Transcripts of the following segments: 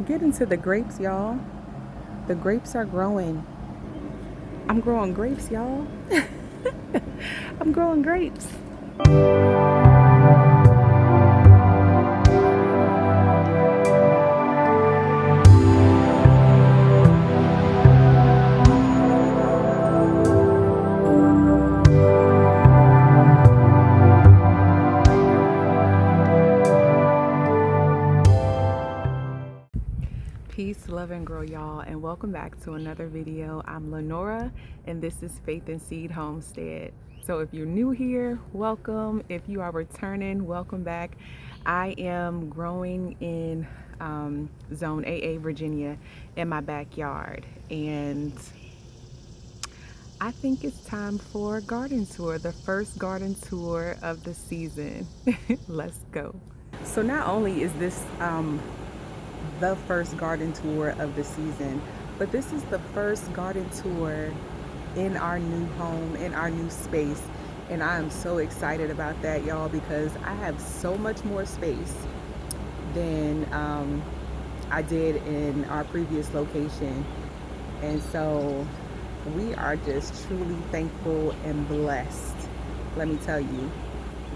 Get into the grapes, y'all. The grapes are growing. I'm growing grapes, y'all. I'm growing grapes. Peace, love, and grow, y'all, and welcome back to another video. I'm Lenora, and this is Faith and Seed Homestead. So if you're new here, welcome. If you are returning, welcome back. I am growing in Zone AA, Virginia, in my backyard, and I think it's time for a garden tour, the first garden tour of the season. Let's go. So not only is this the first garden tour of the season, but this is the first garden tour in our new home, in our new space. And I am so excited about that, y'all, because I have so much more space than I did in our previous location. And so we are just truly thankful and blessed. Let me tell you,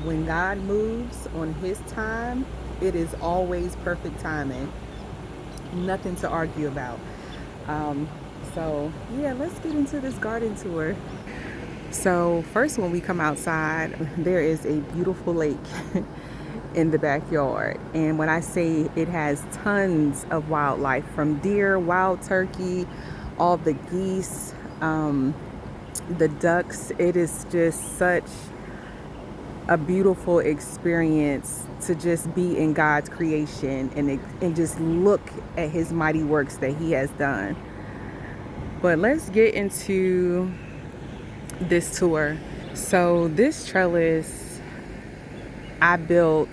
when God moves on his time, it is always perfect timing. Nothing to argue about. So yeah, let's get into this garden tour. So first, when we come outside, there is a beautiful lake in the backyard. And when I say it has tons of wildlife, from deer, wild turkey, all the geese, the ducks, it is just such a beautiful experience to just be in God's creation and just look at his mighty works that he has done. But let's get into this tour. So this trellis I built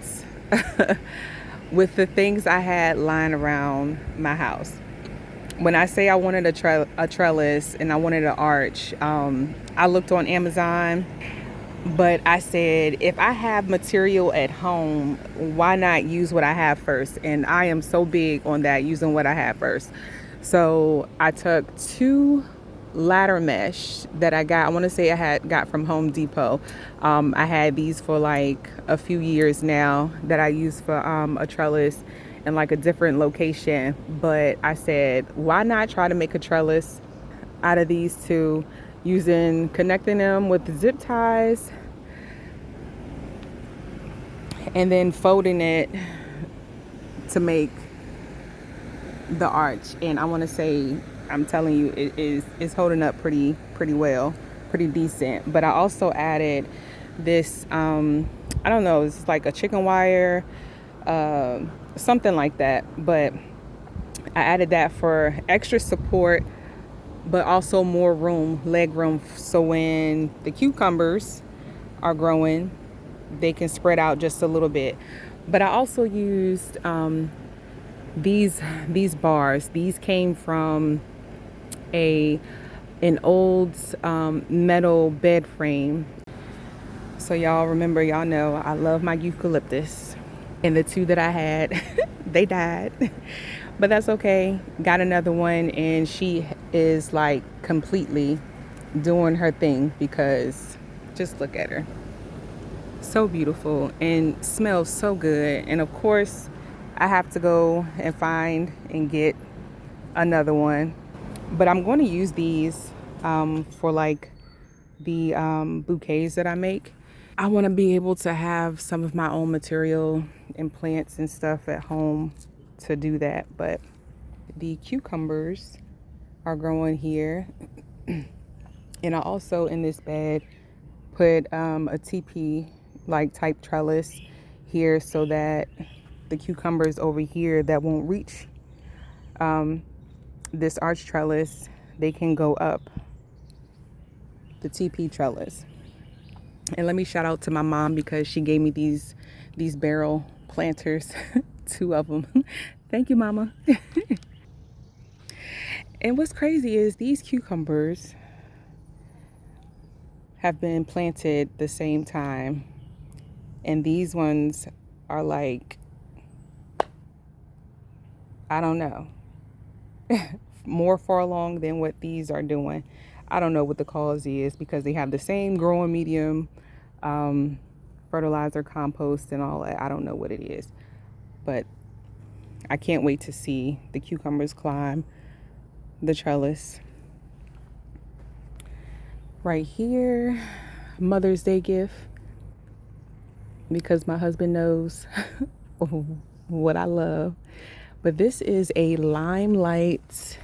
with the things I had lying around my house. When I say I wanted a trellis and I wanted an arch, I looked on Amazon. But I said, if I have material at home, why not use what I have first? And I am so big on that, using what I have first. So I took 2 ladder mesh that I want to say I had got from Home Depot. I had these for like a few years now that I use for a trellis in like a different location. But I said, why not try to make a trellis out of these 2, connecting them with the zip ties and then folding it to make the arch. And I want to say, I'm telling you, it's holding up pretty well, pretty decent. But I also added this I don't know, it's like a chicken wire, something like that, but I added that for extra support, but also more room, leg room, so when the cucumbers are growing, they can spread out just a little bit. But I also used these bars. These came from an old metal bed frame. So y'all know I love my eucalyptus, and the 2 that I had they died. But that's okay. Got another one, and she is like completely doing her thing, because just look at her. So beautiful and smells so good. And of course, I have to go and find and get another one. But I'm going to use these for like the bouquets that I make. I want to be able to have some of my own material and plants and stuff at home to do that. But the cucumbers are growing here. And I also, in this bed, put a TP like type trellis here, so that the cucumbers over here that won't reach this arch trellis, they can go up the TP trellis. And let me shout out to my mom, because she gave me these barrel planters, 2 of them. Thank you, mama. And what's crazy is these cucumbers have been planted the same time, and these ones are like I don't know. More far along than what these are doing. I don't know what the cause is because they have the same growing medium, um, fertilizer, compost, and all that. I don't know what it is, but I can't wait to see the cucumbers climb the trellis. Right here, Mother's Day gift, because my husband knows what I love. But this is a limelight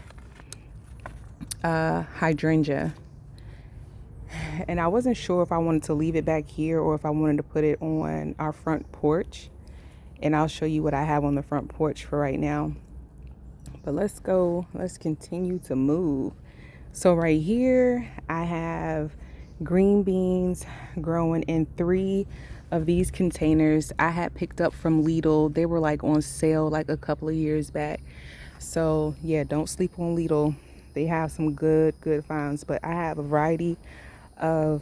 hydrangea. And I wasn't sure if I wanted to leave it back here or if I wanted to put it on our front porch. And I'll show you what I have on the front porch for right now. But let's continue to move. So right here, I have green beans growing in 3 of these containers I had picked up from Lidl. They were like on sale like a couple of years back. So yeah, don't sleep on Lidl. They have some good finds. But I have a variety of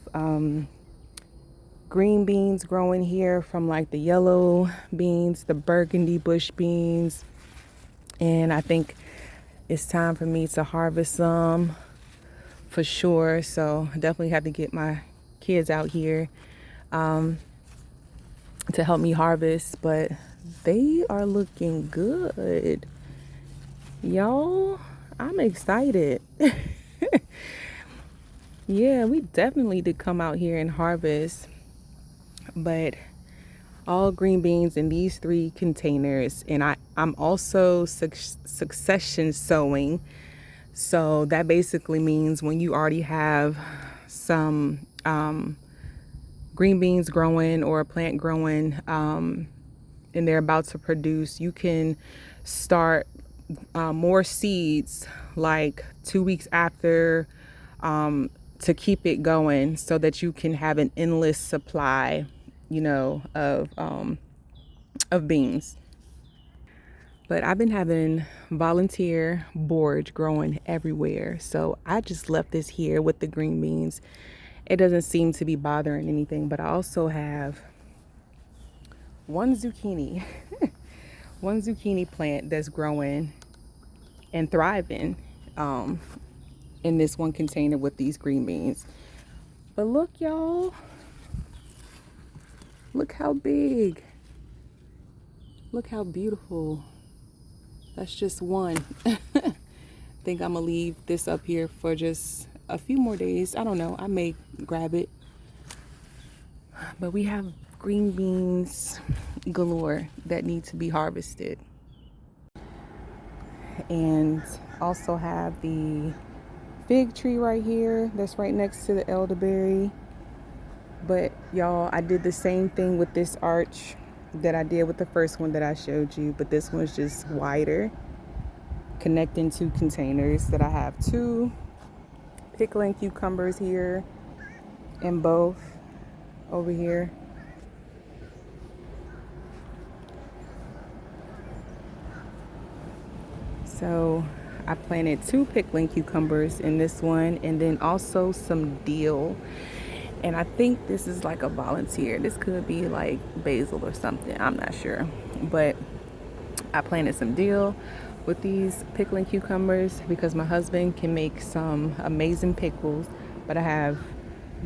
green beans growing here, from like the yellow beans, the burgundy bush beans, and I think it's time for me to harvest some for sure. So I definitely have to get my kids out here to help me harvest, but they are looking good, y'all. I'm excited. Yeah, we definitely did come out here and harvest, but all green beans in these 3 containers. And I'm also succession sowing. So that basically means when you already have some green beans growing or a plant growing, and they're about to produce, you can start more seeds like 2 weeks after, to keep it going so that you can have an endless supply, of beans. But I've been having volunteer borage growing everywhere. So I just left this here with the green beans. It doesn't seem to be bothering anything, but I also have one zucchini, one zucchini plant that's growing and thriving in this one container with these green beans. But look, y'all, look how big, look how beautiful. That's just one. I think I'm gonna leave this up here for just a few more days. I don't know, I may grab it. But we have green beans galore that need to be harvested. And also have the fig tree right here that's right next to the elderberry. But y'all, I did the same thing with this arch that I did with the first one that I showed you, but this one's just wider, connecting 2 containers that I have 2 pickling cucumbers here and both over here. So I planted 2 pickling cucumbers in this one, and then also some dill. And I think this is like a volunteer. This could be like basil or something. I'm not sure. But I planted some dill with these pickling cucumbers because my husband can make some amazing pickles. But I have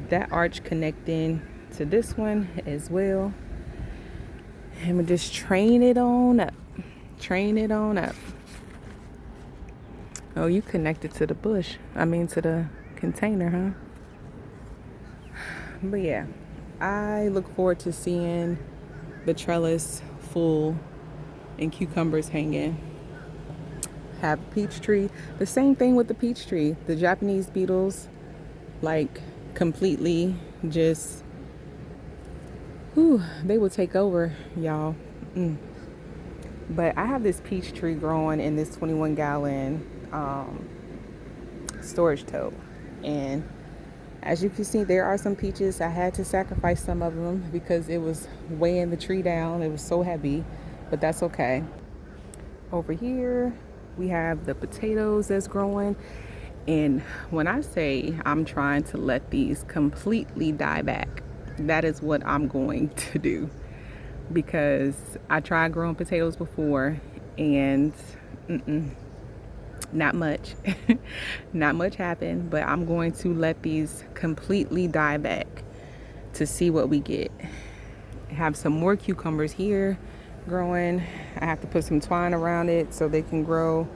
that arch connecting to this one as well. And we just train it on up. Train it on up. Oh, you connected to the bush. I mean to the container, huh? But yeah, I look forward to seeing the trellis full and cucumbers hanging. Have peach tree. The same thing with the peach tree. The Japanese beetles, like, completely just, they will take over, y'all. But I have this peach tree growing in this 21-gallon storage tote, and as you can see, there are some peaches. I had to sacrifice some of them because it was weighing the tree down. It was so heavy, but that's okay. Over here, we have the potatoes that's growing. And when I say I'm trying to let these completely die back, that is what I'm going to do. Because I tried growing potatoes before and not much. Not much happened, but I'm going to let these completely die back to see what we get. I have some more cucumbers here growing. I have to put some twine around it so they can grow.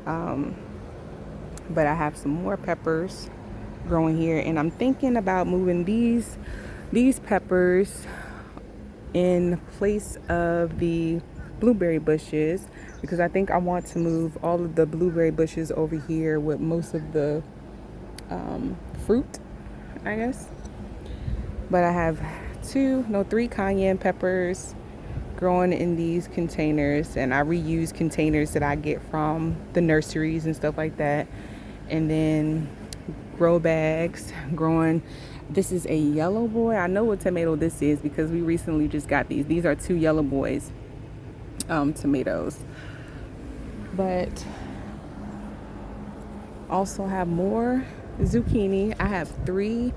But I have some more peppers growing here, and I'm thinking about moving these peppers in place of the blueberry bushes, because I think I want to move all of the blueberry bushes over here with most of the fruit, I guess. But I have three cayenne peppers growing in these containers, and I reuse containers that I get from the nurseries and stuff like that. And then grow bags growing. This is a yellow boy. I know what tomato this is because we recently just got these. These are two yellow boys tomatoes. But also have more zucchini. I have 3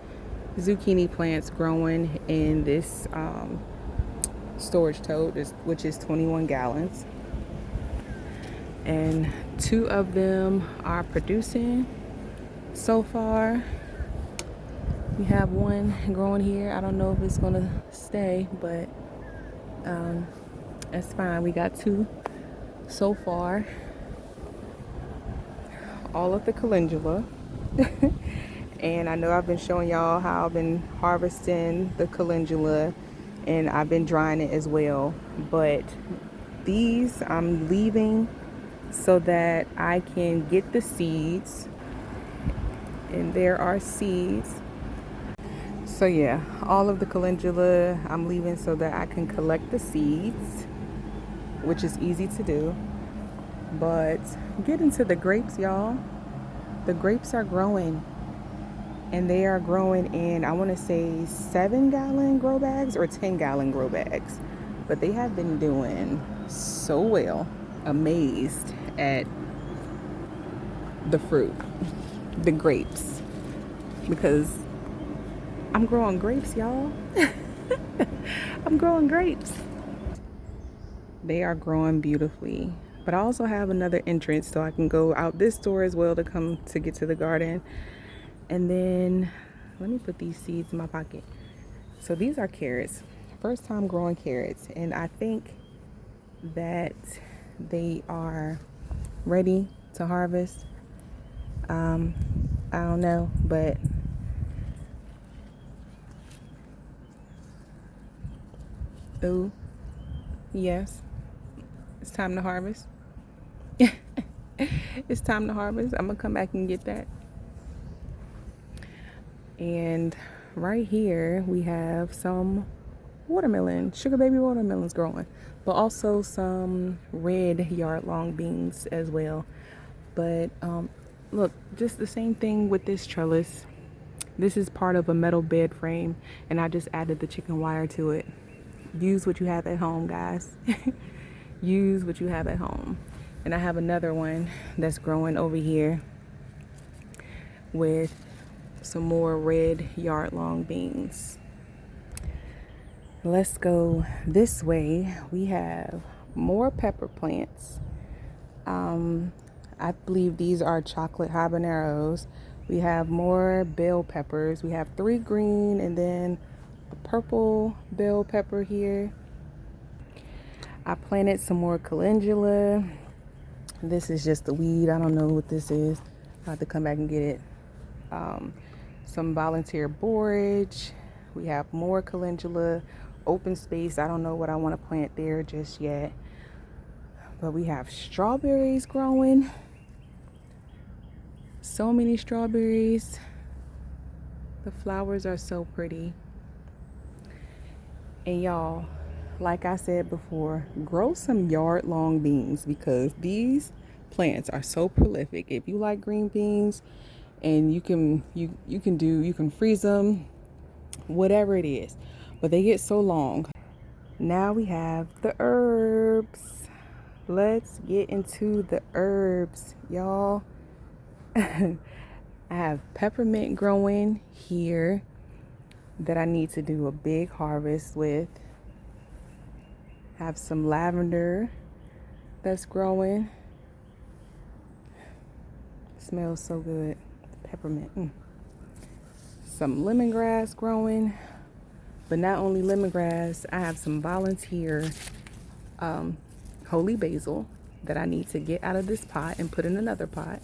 zucchini plants growing in this storage tote, which is 21 gallons. And 2 of them are producing so far. We have one growing here. I don't know if it's gonna stay, but that's fine. We got 2 so far. All of the calendula. And I know I've been showing y'all how I've been harvesting the calendula, and I've been drying it as well. But these I'm leaving so that I can get the seeds. And there are seeds. So yeah, all of the calendula I'm leaving so that I can collect the seeds, which is easy to do. But get into the grapes, y'all. The grapes are growing, and they are growing in, I want to say 7-gallon grow bags or 10-gallon grow bags. But they have been doing so well. Amazed at the fruit, the grapes, because I'm growing grapes, y'all. I'm growing grapes. They are growing beautifully. But I also have another entrance so I can go out this door as well to come to get to the garden. And then let me put these seeds in my pocket. So these are carrots. First time growing carrots, and I think that they are ready to harvest. I don't know, but oh yes, it's time to harvest. It's time to harvest. I'm gonna come back and get that. And right here we have some watermelon, sugar baby watermelons growing, but also some red yard long beans as well. But look, just the same thing with this trellis. This is part of a metal bed frame, and I just added the chicken wire to it. Use what you have at home, guys. Use what you have at home. And I have another one that's growing over here with some more red yard long beans. Let's go this way. We have more pepper plants. I believe these are chocolate habaneros. We have more bell peppers. We have 3 green and then a purple bell pepper here. I planted some more calendula. This is just the weed. I don't know what this is. I'll have to come back and get it. Some volunteer borage. We have more calendula. Open space. I don't know what I want to plant there just yet. But we have strawberries growing. So many strawberries. The flowers are so pretty. And y'all, like I said before, grow some yard long beans because these plants are so prolific. If you like green beans, and you can freeze them, whatever it is, but they get so long. Now we have the herbs. Let's get into the herbs, y'all. I have peppermint growing here that I need to do a big harvest with. Have some lavender that's growing. Smells so good. Peppermint. Some lemongrass growing. But not only lemongrass, I have some volunteer holy basil that I need to get out of this pot and put in another pot.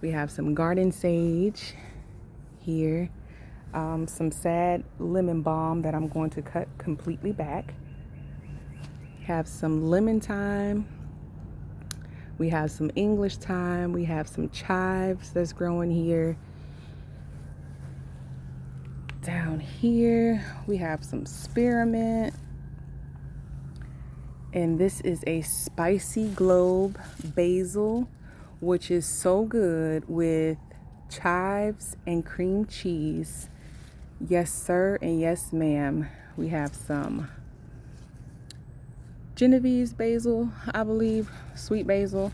We have some garden sage here. Some sad lemon balm that I'm going to cut completely back. Have some lemon thyme. We have some English thyme. We have some chives that's growing here. Down here we have some spearmint, and this is a spicy globe basil, which is so good with chives and cream cheese. Yes sir and yes ma'am. We have some Genovese basil, I believe, sweet basil,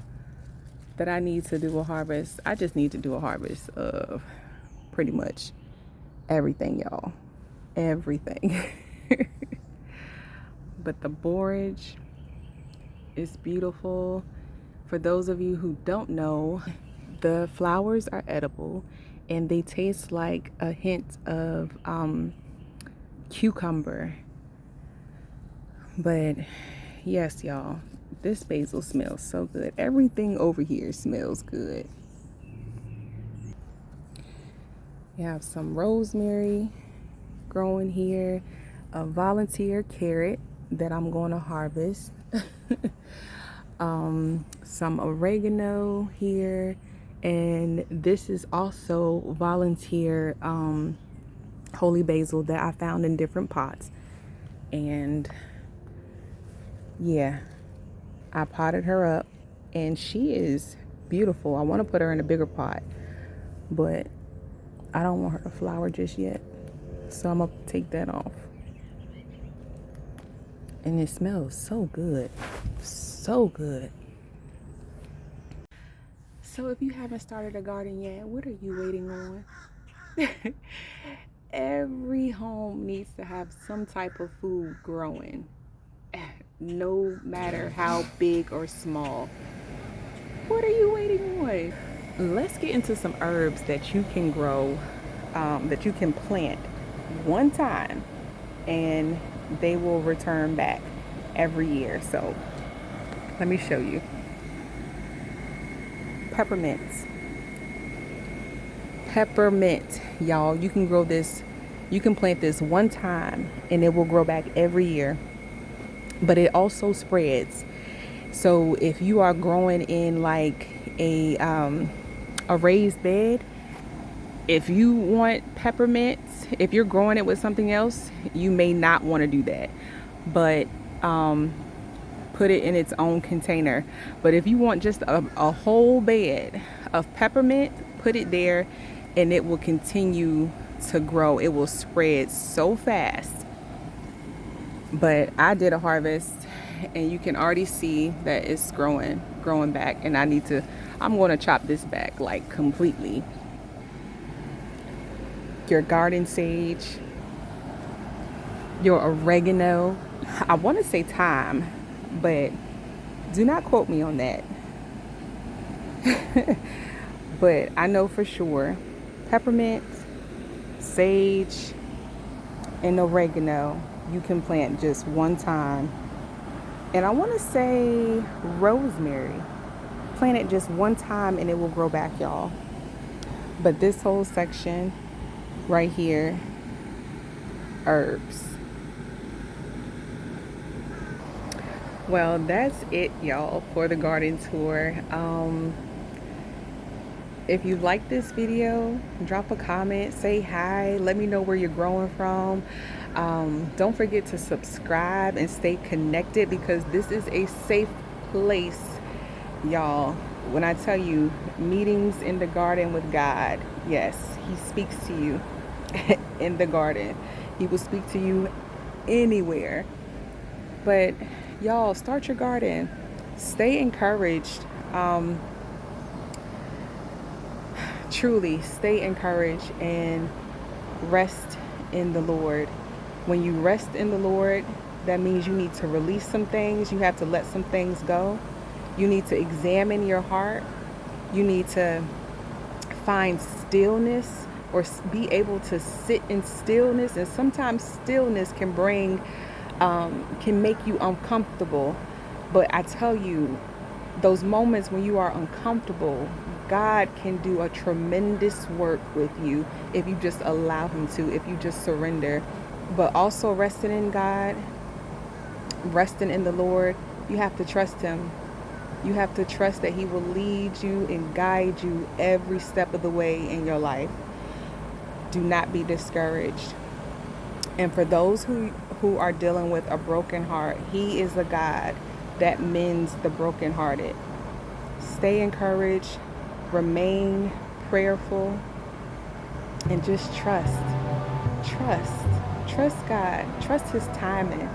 that I need to do a harvest. I just need to do a harvest of pretty much everything, y'all. Everything. But the borage is beautiful. For those of you who don't know, the flowers are edible and they taste like a hint of cucumber. But yes, y'all, this basil smells so good. Everything over here smells good. We have some rosemary growing here, a volunteer carrot that I'm going to harvest, some oregano here, and this is also volunteer holy basil that I found in different pots. And yeah, I potted her up and she is beautiful. I want to put her in a bigger pot, but I don't want her to flower just yet, so I'm gonna take that off. And it smells so good, so good. So if you haven't started a garden yet, what are you waiting on? Every home needs to have some type of food growing, no matter how big or small. What are you waiting on? Let's get into some herbs that you can grow, that you can plant one time and they will return back every year. So let me show you. Peppermints. Peppermint, y'all. You can grow this, you can plant this one time and it will grow back every year. But it also spreads. So if you are growing in like a raised bed, if you want peppermints, if you're growing it with something else, you may not want to do that. But put it in its own container. But if you want just a whole bed of peppermint, put it there and it will continue to grow. It will spread so fast. But I did a harvest and you can already see that it's growing back, and I'm going to chop this back like completely. Your garden sage, your oregano, I want to say thyme, but do not quote me on that. But I know for sure peppermint, sage, and oregano you can plant just one time. And I want to say rosemary, plant it just one time and it will grow back, y'all. But this whole section right here, herbs. Well, that's it, y'all, for the garden tour. If you like this video, drop a comment, say hi, let me know where you're growing from. Don't forget to subscribe and stay connected, because this is a safe place, y'all. When I tell you, meetings in the garden with God, yes, he speaks to you in the garden. He will speak to you anywhere. But y'all, start your garden. Stay encouraged. Truly stay encouraged and rest in the Lord. When you rest in the Lord, That means you need to release some things. You have to let some things go. You need to examine your heart. You need to find stillness, or be able to sit in stillness. And sometimes stillness can can make you uncomfortable. But I tell you, those moments when you are uncomfortable, God can do a tremendous work with you if you just allow Him to, if you just surrender. But also resting in God, resting in the Lord, you have to trust Him. You have to trust that He will lead you and guide you every step of the way in your life. Do not be discouraged. And for those who are dealing with a broken heart, He is a God that mends the brokenhearted. Stay encouraged, remain prayerful, and just trust. Trust. Trust God. Trust His timing.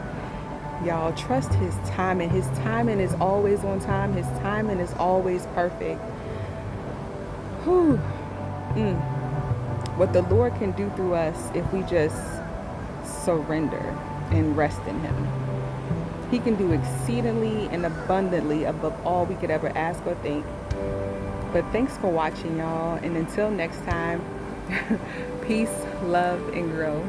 Y'all, trust His timing. His timing is always on time. His timing is always perfect. Whew. What the Lord can do through us if we just surrender and rest in Him. He can do exceedingly and abundantly above all we could ever ask or think. But thanks for watching, y'all. And until next time, peace, love, and grow.